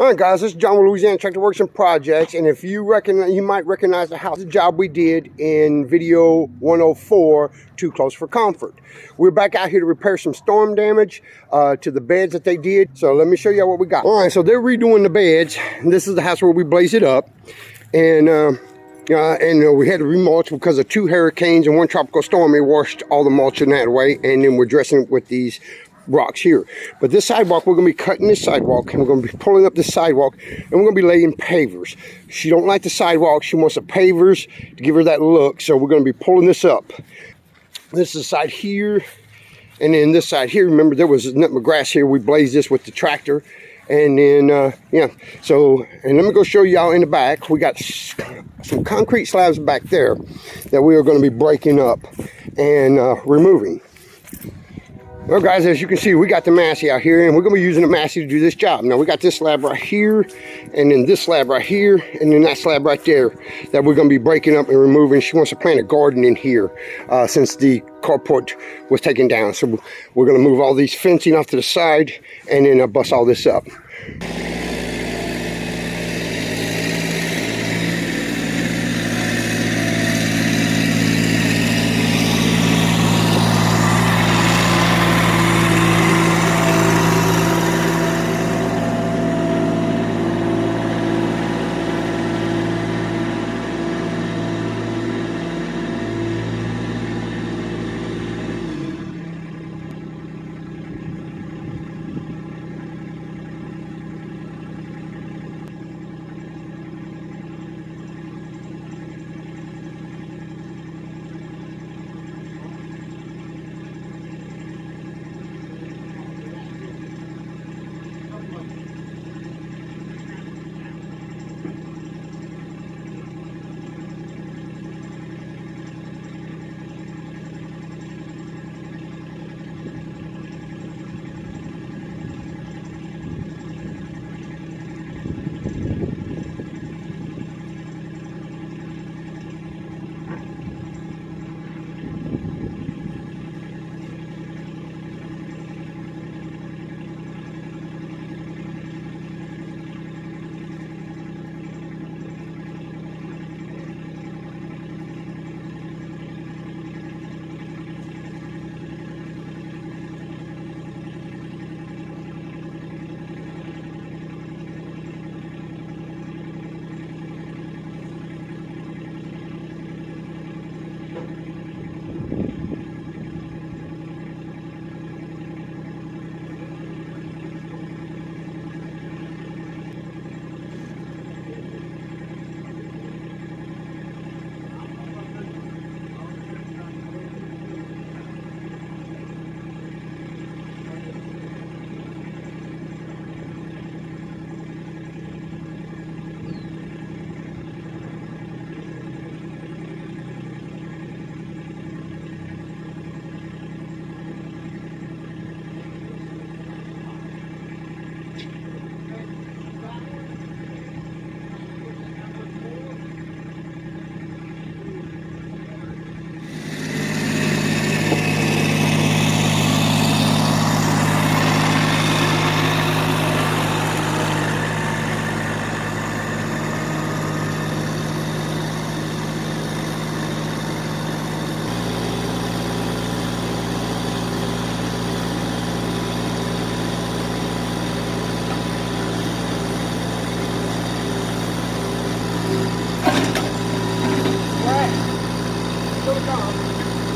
All right, guys, this is John with Louisiana Tractor Works and Projects, and if you recognize, you might recognize the house job we did in video 104, Too Close for Comfort. We're back out here to repair some storm damage to the beds that they did. So let me show you what we got. All right, so they're redoing the beds. This is the house where we blazed it up, and we had to remulch because of 2 hurricanes and 1 tropical storm. It washed all the mulch in that away, and then we're dressing it with these rocks here. But this sidewalk, we're going to be cutting this sidewalk, and we're going to be pulling up this sidewalk, and we're going to be laying pavers. She don't like the sidewalk. She wants the pavers to give her that look, so we're going to be pulling this up. This is the side here, and then this side here. Remember, there was nothing but grass here. We blazed this with the tractor, and then yeah, so, and let me go show y'all in the back. We got some concrete slabs back there that we are going to be breaking up and removing. Well, guys, as you can see, we got the Massey out here, and we're going to be using the Massey to do this job. Now, we got this slab right here, and then this slab right here, and then that slab right there that we're going to be breaking up and removing. She wants to plant a garden in here since the carport was taken down. So we're going to move all these fencing off to the side and then bust all this up.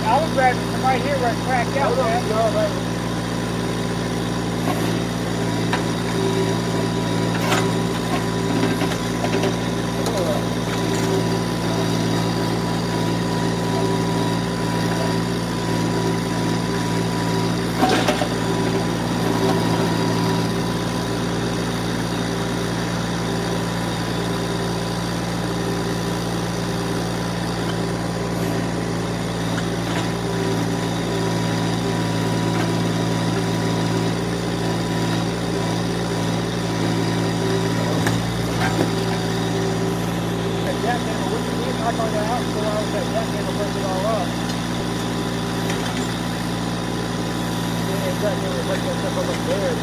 I was grabbing from right here where it cracked out. Exactly, like that stuff over there.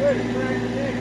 good. It's right there.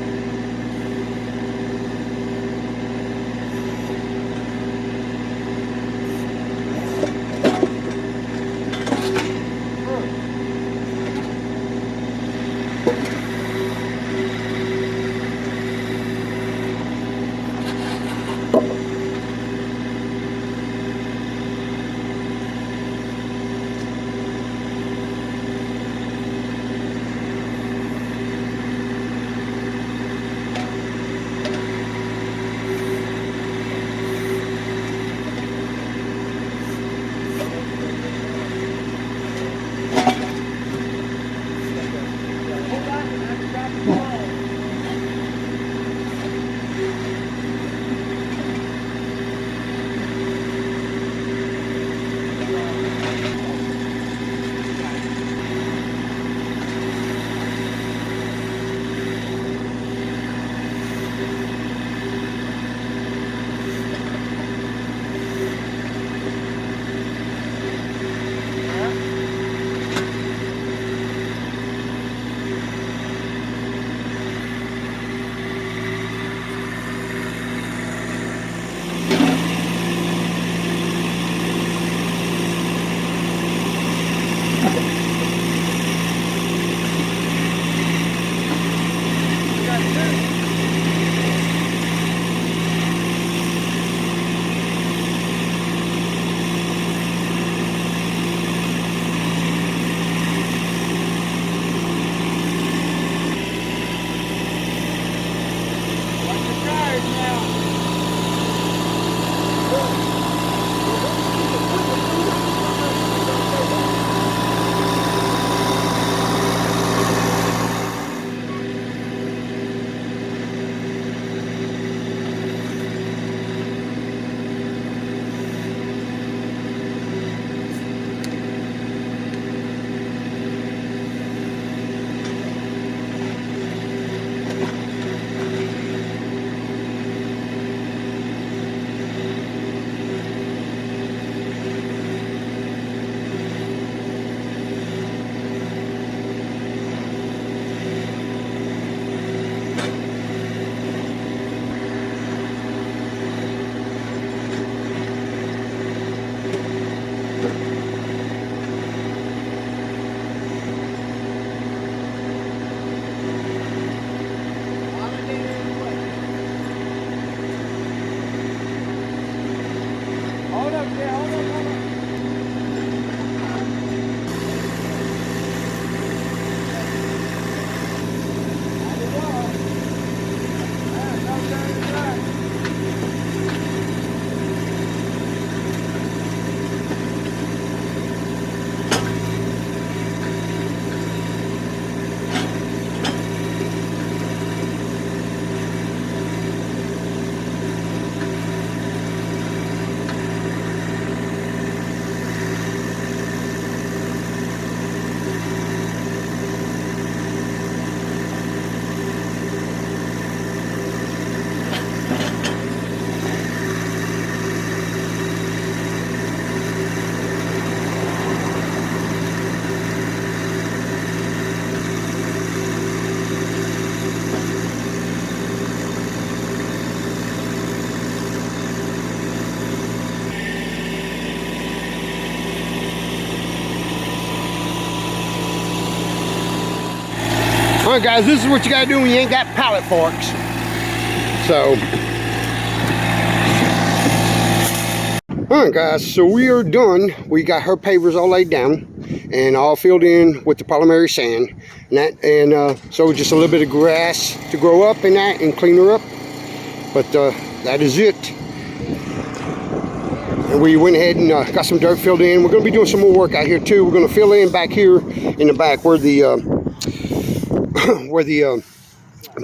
All right, guys, this is what you gotta do when you ain't got pallet forks. So, all right, guys, so we are done. We got her pavers all laid down and all filled in with the polymer sand. So just a little bit of grass to grow up in that and clean her up. But that is it. And we went ahead and got some dirt filled in. We're going to be doing some more work out here too. We're going to fill in back here in the back where the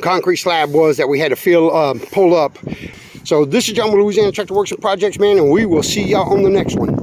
concrete slab was that we had to pull up. So this is John with Louisiana Tractor Works and Projects, man, and we will see y'all on the next one.